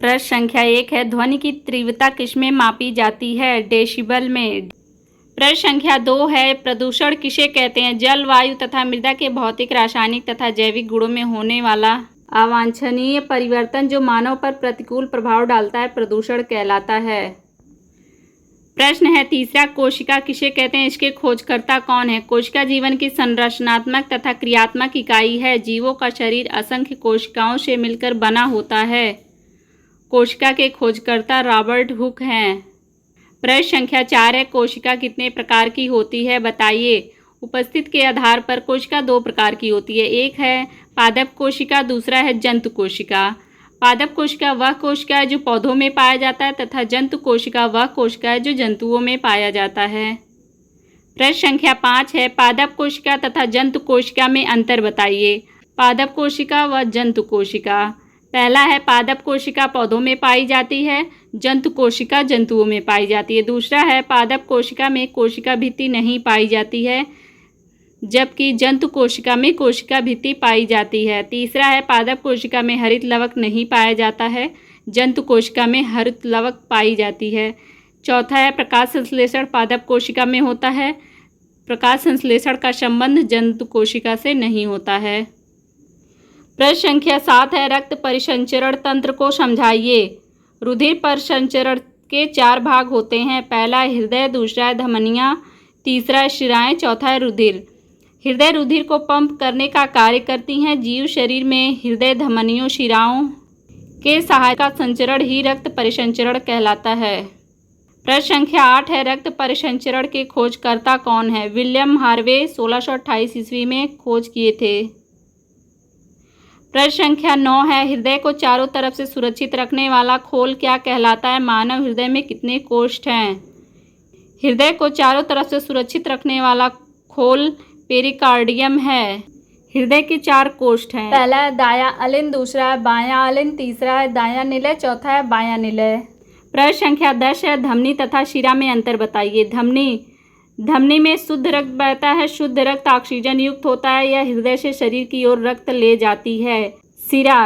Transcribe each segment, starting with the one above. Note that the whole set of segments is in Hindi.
प्रश्न संख्या 1 है, ध्वनि की तीव्रता किसमें मापी जाती है? डेसिबल में। प्रश्न संख्या 2 है, प्रदूषण किसे कहते हैं? जल, वायु तथा मृदा के भौतिक, रासायनिक तथा जैविक गुणों में होने वाला अवांछनीय परिवर्तन जो मानव पर प्रतिकूल प्रभाव डालता है, प्रदूषण कहलाता है। प्रश्न है तीसरा, कोशिका किसे कहते हैं? इसके खोजकर्ता कौन है? कोशिका जीवन की संरचनात्मक तथा क्रियात्मक इकाई है। जीवों का शरीर असंख्य कोशिकाओं से मिलकर बना होता है। कोशिका के खोजकर्ता रॉबर्ट हुक हैं। प्रश्न संख्या 4 है, कोशिका कितने प्रकार की होती है? बताइए। उपस्थित के आधार पर कोशिका 2 प्रकार की होती है। एक है पादप कोशिका, दूसरा है जंतु कोशिका। पादप कोशिका वह कोशिका है जो पौधों में पाया जाता है तथा जंतु कोशिका वह कोशिका है जो जंतुओं में पाया जाता है। प्रश्न संख्या 5 है, पादप कोशिका तथा जंतु कोशिका में अंतर बताइए। पादप कोशिका व जंतु कोशिका। पहला है, पादप कोशिका पौधों में पाई जाती है, जंतु कोशिका जंतुओं में पाई जाती है। दूसरा है, पादप कोशिका में कोशिका भित्ति नहीं पाई जाती है, जबकि जंतु कोशिका में कोशिका भित्ति पाई जाती है। तीसरा है, पादप कोशिका में हरित लवक नहीं पाया जाता है, जंतु कोशिका में हरित लवक पाई जाती है। चौथा है, प्रकाश संश्लेषण पादप कोशिका में होता है, प्रकाश संश्लेषण का संबंध जंतु कोशिका से नहीं होता है। प्रश्न संख्या 7 है, रक्त परिसंचरण तंत्र को समझाइए। रुधिर परिसंचरण के 4 भाग होते हैं। पहला है हृदय, दूसरा है धमनियाँ, तीसरा है शिराएँ, चौथा है रुधिर। हृदय रुधिर को पंप करने का कार्य करती हैं। जीव शरीर में हृदय, धमनियों, शिराओं के सहायता संचरण ही रक्त परिसंचरण कहलाता है। प्रश्न संख्या 8 है, रक्त परिसंचरण के खोजकर्ता कौन है? विलियम हार्वे 1628 ईस्वी में खोज किए थे। प्रश्न संख्या 9 है, हृदय को चारों तरफ से सुरक्षित रखने वाला खोल क्या कहलाता है? मानव हृदय में कितने कोष्ठ हैं? हृदय को चारों तरफ से सुरक्षित रखने वाला खोल पेरिकार्डियम है। हृदय के 4 कोष्ठ हैं। पहला है दायां अलिंद, दूसरा है बायां अलिंद, तीसरा है दायां निलय, चौथा है बायां निलय। प्रश्न संख्या 10 है, धमनी तथा शिरा में अंतर बताइए। धमनी में शुद्ध रक्त बहता है। शुद्ध रक्त ऑक्सीजन युक्त होता है। यह हृदय से शरीर की ओर रक्त ले जाती है।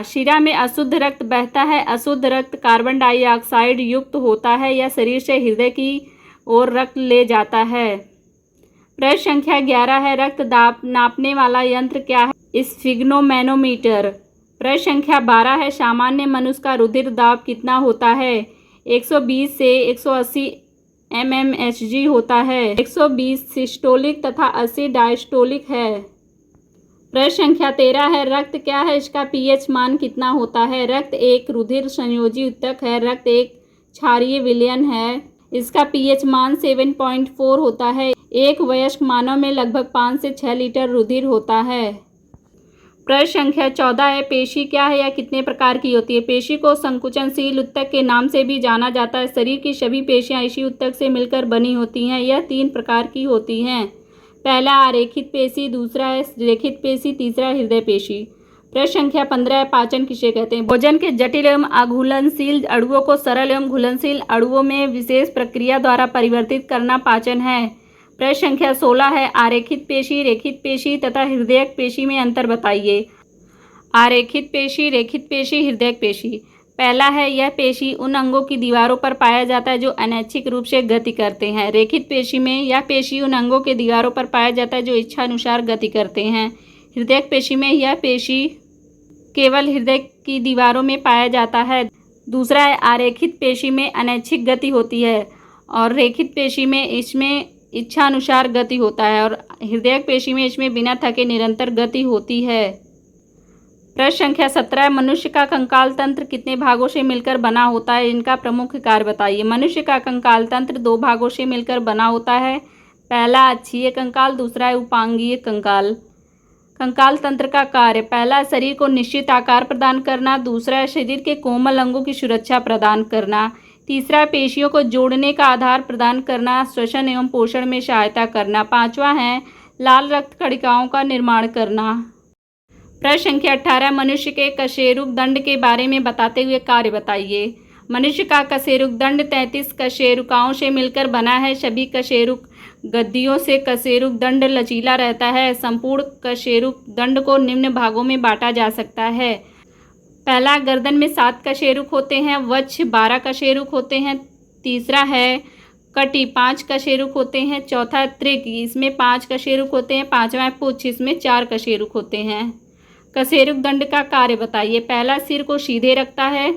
शिरा में अशुद्ध रक्त बहता है। अशुद्ध रक्त कार्बन डाइऑक्साइड युक्त होता है। यह शरीर से हृदय की ओर रक्त ले जाता है। प्रश्न संख्या 11 है, रक्त दाब नापने वाला यंत्र क्या है? स्फिग्नोमैनोमीटर। प्रश्न संख्या 12 है, सामान्य मनुष्य का रुधिर दाब कितना होता है? 120 से 180 mmHg होता है। 120 सिस्टोलिक तथा 80 डायस्टोलिक है। प्रश्न संख्या 13 है, रक्त क्या है? इसका pH मान कितना होता है? रक्त एक रुधिर संयोजी ऊतक है। रक्त एक क्षारीय विलयन है। इसका pH मान 7.4 होता है। एक वयस्क मानव में लगभग 5 से 6 लीटर रुधिर होता है। प्रश्न संख्या 14 है, पेशी क्या है या कितने प्रकार की होती है? पेशी को संकुचनशील ऊतक के नाम से भी जाना जाता है। शरीर की सभी पेशियां इसी ऊतक से मिलकर बनी होती हैं। यह 3 प्रकार की होती हैं। पहला आरेखित पेशी, दूसरा है रेखित पेशी, तीसरा हृदय पेशी। प्रश्न संख्या 15 है, पाचन किसे कहते हैं? भोजन के जटिल एवं अघुलनशील अणुओं को सरल एवं घुलनशील अणुओं में विशेष प्रक्रिया द्वारा परिवर्तित करना पाचन है। प्रश्न संख्या 16 है, आरेखित पेशी, रेखित पेशी तथा हृदयक पेशी में अंतर बताइए। आरेखित पेशी, रेखित पेशी, हृदयक पेशी। पहला है, यह पेशी उन अंगों की दीवारों पर पाया जाता है जो अनैच्छिक रूप से गति करते हैं। रेखित पेशी में यह पेशी उन अंगों के दीवारों पर पाया जाता है जो इच्छानुसार गति करते हैं। हृदयक पेशी में यह पेशी केवल हृदय की दीवारों में पाया जाता है। दूसरा है, आरेखित पेशी में अनैच्छिक गति होती है और रेखित पेशी में इसमें इच्छानुसार गति होता है और हृदयक पेशी में इसमें बिना थके निरंतर गति होती है। प्रश्न संख्या 17, मनुष्य का कंकाल तंत्र कितने भागों से मिलकर बना होता है? इनका प्रमुख कार्य बताइए। मनुष्य का कंकाल तंत्र 2 भागों से मिलकर बना होता है। पहला अक्षीय कंकाल, दूसरा है उपांगीय कंकाल। कंकाल तंत्र का कार्य, पहला शरीर को निश्चित आकार प्रदान करना, दूसरा है शरीर के कोमल अंगों की सुरक्षा प्रदान करना, तीसरा पेशियों को जोड़ने का आधार प्रदान करना, श्वसन एवं पोषण में सहायता करना, पांचवा है लाल रक्त कणिकाओं का निर्माण करना। प्रश्न संख्या 18, मनुष्य के कशेरुक दंड के बारे में बताते हुए कार्य बताइए। मनुष्य का कशेरुक दंड 33 कशेरुकाओं से मिलकर बना है। सभी कशेरुक गद्दियों से कशेरुक दंड लचीला रहता है। संपूर्ण कशेरुक दंड को निम्न भागों में बांटा जा सकता है। पहला, गर्दन में 7 कशेरुक होते हैं, वक्ष 12 कशेरुक होते हैं। तीसरा है कटी, 5 कशेरुक होते हैं। चौथा त्रिक, इसमें 5 कशेरुक होते हैं। पांचवा है पुच्छ, इसमें 4 कशेरुक होते हैं। कशेरुक दंड का कार्य बताइए। पहला, सिर को सीधे रखता है।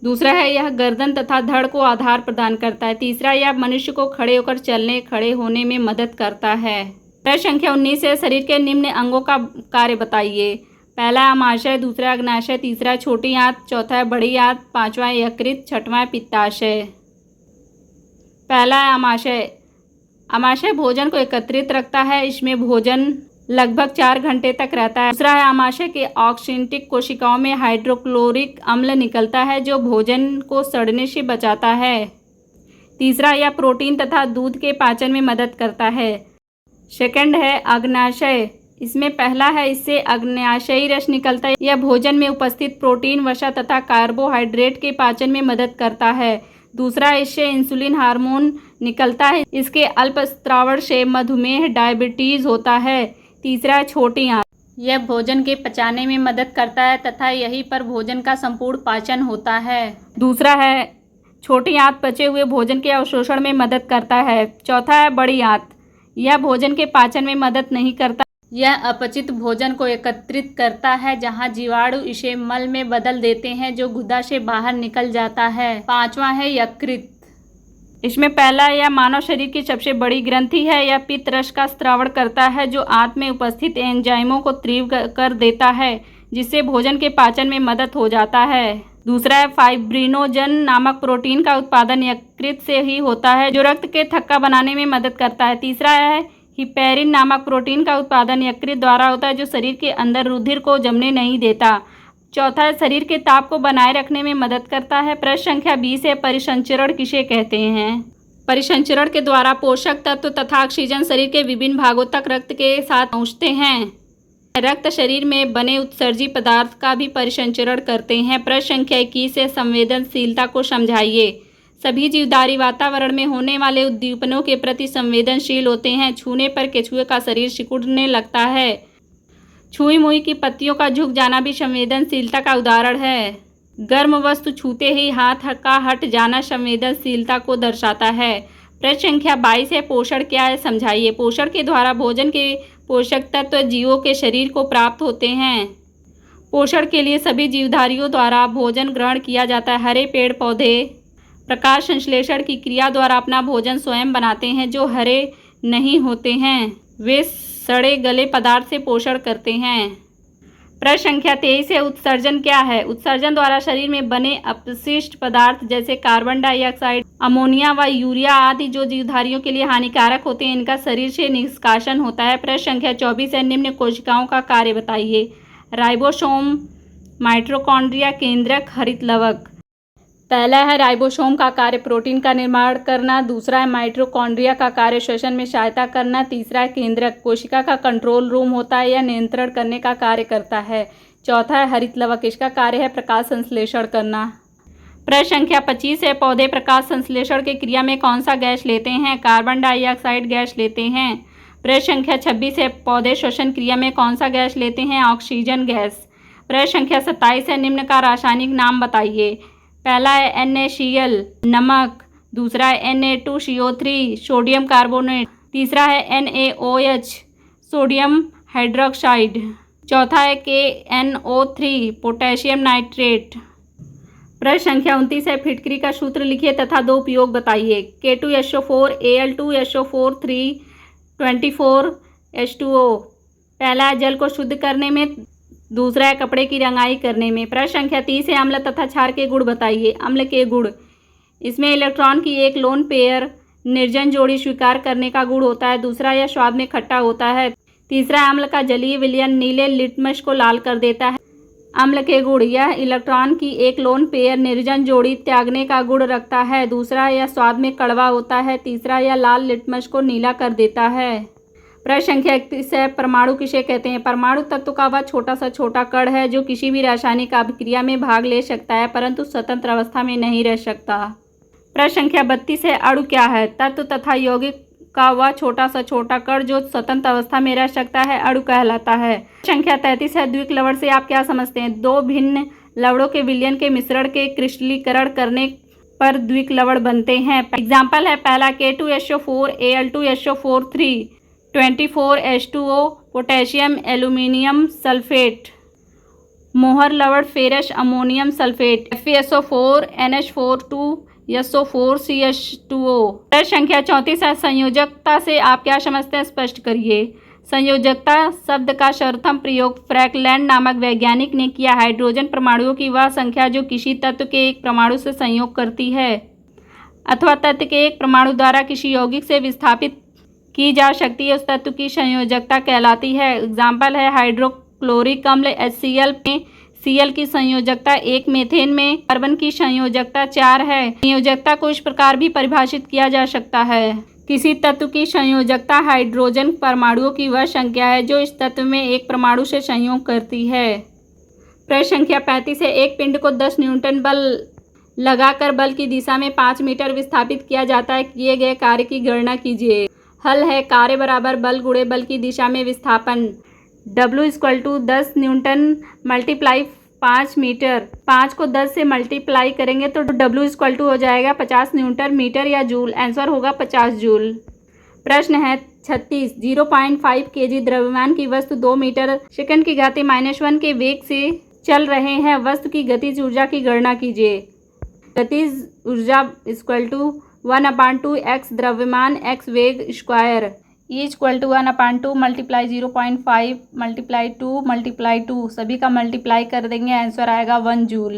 दूसरा है यह गर्दन तथा धड़ को आधार प्रदान करता है। तीसरा, यह मनुष्य को खड़े होकर चलने खड़े होने में मदद करता है। प्रश्न संख्या 19 है, शरीर के निम्न अंगों का कार्य बताइए। पहला है आमाशय, दूसरा अग्नाशय, तीसरा है छोटी आंत, चौथा है बड़ी आंत, पांचवा है यकृत, छठवां है पित्ताशय। पहला है आमाशय। आमाशय भोजन को एकत्रित रखता है, इसमें भोजन लगभग 4 घंटे तक रहता है। दूसरा है आमाशय के ऑक्सिंटिक कोशिकाओं में हाइड्रोक्लोरिक अम्ल निकलता है जो भोजन को सड़ने से बचाता है। तीसरा, यह प्रोटीन तथा दूध के पाचन में मदद करता है। सेकंड है अग्नाशय। इसमें पहला है, इससे अग्न्याशयी रस निकलता है। यह भोजन में उपस्थित प्रोटीन, वसा तथा कार्बोहाइड्रेट के पाचन में मदद करता है। दूसरा, इससे इंसुलिन हार्मोन निकलता है। इसके अल्प स्रावण से मधुमेह, डायबिटीज होता है। तीसरा, छोटी आंत। यह भोजन के पचाने में मदद करता है तथा यहीं पर भोजन का संपूर्ण पाचन होता है। दूसरा है छोटी आंत, पचे हुए भोजन के अवशोषण में मदद करता है। चौथा है बड़ी आंत। यह भोजन के पाचन में मदद नहीं करता, यह अपचित भोजन को एकत्रित करता है जहां जीवाणु इसे मल में बदल देते हैं जो गुदा से बाहर निकल जाता है। पांचवा है यकृत। इसमें पहला, यह मानव शरीर की सबसे बड़ी ग्रंथि है। यह पित्त रस का स्रावण करता है जो आंत में उपस्थित एंजाइमों को तीव्र कर देता है जिससे भोजन के पाचन में मदद हो जाता है। दूसरा है फाइब्रिनोजन नामक प्रोटीन का उत्पादन यकृत से ही होता है जो रक्त के थक्का बनाने में मदद करता है। तीसरा है हिपैरिन नामक प्रोटीन का उत्पादन यकृत द्वारा होता है जो शरीर के अंदर रुधिर को जमने नहीं देता। चौथा है शरीर के ताप को बनाए रखने में मदद करता है। प्रश्न संख्या 20 है, परिसंचरण किसे कहते हैं? परिसंचरण के द्वारा पोषक तत्व तथा ऑक्सीजन शरीर के विभिन्न भागों तक रक्त के साथ पहुँचते हैं। रक्त शरीर में बने उत्सर्जी पदार्थ का भी परिसंचरण करते हैं। प्रश्न संख्या 21 है, संवेदनशीलता को समझाइए। सभी जीवधारी वातावरण में होने वाले उद्दीपनों के प्रति संवेदनशील होते हैं। छूने पर केंचुए का शरीर सिकुड़ने लगता है। छुई मुई की पत्तियों का झुक जाना भी संवेदनशीलता का उदाहरण है। गर्म वस्तु छूते ही हाथ का हट जाना संवेदनशीलता को दर्शाता है। प्रश्न संख्या 22 है, पोषण क्या है समझाइए। पोषण के द्वारा भोजन के पोषक तत्व जीवों के शरीर को प्राप्त होते हैं। पोषण के लिए सभी जीवधारियों द्वारा भोजन ग्रहण किया जाता है। हरे पेड़ पौधे प्रकाश संश्लेषण की क्रिया द्वारा अपना भोजन स्वयं बनाते हैं। जो हरे नहीं होते हैं वे सड़े गले पदार्थ से पोषण करते हैं। प्रश्न संख्या 23 है, उत्सर्जन क्या है? उत्सर्जन द्वारा शरीर में बने अपशिष्ट पदार्थ जैसे कार्बन डाइऑक्साइड, अमोनिया व यूरिया आदि जो जीवधारियों के लिए हानिकारक होते हैं इनका शरीर से निष्कासन होता है। प्रश्न संख्या 24 है, निम्न कोशिकाओं का कार्य बताइए। राइबोसोम, माइटोकॉन्ड्रिया, केंद्रक, हरित लवक। पहला है राइबोसोम का कार्य प्रोटीन का निर्माण करना। दूसरा है माइटोकॉन्ड्रिया का कार्य श्वसन में सहायता करना। तीसरा है केंद्रक, कोशिका का कंट्रोल रूम होता है, यह नियंत्रण करने का कार्य करता है। चौथा है हरित लवक, इसका कार्य है प्रकाश संश्लेषण करना। प्रश्न संख्या 25 है, पौधे प्रकाश संश्लेषण की क्रिया में कौन सा गैस लेते हैं? कार्बन डाइऑक्साइड गैस लेते हैं। प्रश्न संख्या 26 है, पौधे श्वसन क्रिया में कौन सा गैस लेते हैं? Oxygen gas. प्रश्न संख्या 27 है, निम्न का रासायनिक नाम बताइए। पहला है NaCl नमक, दूसरा है Na2CO3 सोडियम कार्बोनेट, तीसरा है NaOH सोडियम हाइड्रोक्साइड, चौथा है KNO3 पोटेशियम नाइट्रेट। प्रश्न संख्या 29 है, फिटकरी का सूत्र लिखिए तथा दो उपयोग बताइए। K2SO4 Al2SO4 324 H2O। पहला है जल को शुद्ध करने में, दूसरा है कपड़े की रंगाई करने में। प्रश्न संख्या 30 है, अम्ल तथा क्षार के गुण बताइए। अम्ल के गुण, इसमें इलेक्ट्रॉन की एक लोन पेयर निर्जन जोड़ी स्वीकार करने का गुण होता है। दूसरा, यह स्वाद में खट्टा होता है। तीसरा, अम्ल का जलीय विलयन नीले लिटमस को लाल कर देता है। अम्ल के गुण, यह इलेक्ट्रॉन की एक लोन पेयर निर्जन जोड़ी त्यागने का गुण रखता है। दूसरा, यह स्वाद में कड़वा होता है। तीसरा, यह लाल लिटमस को नीला कर देता है। प्रश्न संख्या 31 है, परमाणु किसे कहते हैं? परमाणु तत्व का वह छोटा सा छोटा कण है जो किसी भी रासायनिक अभिक्रिया में भाग ले सकता है परंतु स्वतंत्र अवस्था में नहीं रह सकता। प्रश्न संख्या 32 है, अणु क्या है? तत्व तथा यौगिक का वह छोटा सा छोटा कण जो स्वतंत्र अवस्था में रह सकता है अणु कहलाता है। संख्या 33 है, द्विक लवण से आप क्या समझते हैं? दो भिन्न लवणों के विलयन के मिश्रण के क्रिस्टलीकरण करने पर द्विक लवण बनते हैं। एग्जाम्पल है पहला K2SO4 Al2SO4 3 24H2O potassium aluminium sulphate. मोहर लवण ferrous ammonium sulphate FeSO4 NH4 2SO4 CH2O। प्रश्न संख्या 34 है, संयोजकता से आप क्या समझते हैं, स्पष्ट करिए। संयोजकता शब्द का सर्वप्रथम प्रयोग फ्रैंकलैंड नामक वैज्ञानिक ने किया। हाइड्रोजन परमाणुओं की वह संख्या जो किसी तत्व के एक परमाणु से संयोग करती है अथवा तत्व के एक परमाणु द्वारा किसी यौगिक से विस्थापित की जा सकती है, उस तत्व की संयोजकता कहलाती है। एग्जाम्पल है हाइड्रोक्लोरिक अम्ल HCl में Cl की संयोजकता 1, मीथेन में कार्बन की संयोजकता 4 है। संयोजकता को इस प्रकार भी परिभाषित किया जा सकता है, किसी तत्व की संयोजकता हाइड्रोजन परमाणुओं की वह संख्या है जो इस तत्व में एक परमाणु से संयोग करती है। प्रश्न संख्या 35 है, एक पिंड को 10 न्यूटन बल लगाकर बल की दिशा में 5 मीटर विस्थापित किया जाता है, किए गए कार्य की गणना कीजिए। हल है कार्य बराबर बल गुणे बल की दिशा में विस्थापन। W = 10 Newton multiply 5 metre. 5 को 10 से मल्टीप्लाई करेंगे तो W = हो जाएगा 50 न्यूटन मीटर या जूल। आंसर होगा 50 जूल। प्रश्न है 36, 0.5 kg द्रव्यमान की वस्तु 2 मीटर सेकंड की घाती -1 के वेग से चल रहे हैं। वस्तु की गतिज ऊर्जा की गणना कीजिए। गतिज ऊर्जा = 1/2 x द्रव्यमान x वेग स्क्वायर = 1/2 × 0.5 × 2 × 2 सभी का मल्टीप्लाई कर देंगे, आंसर आएगा 1 जूल।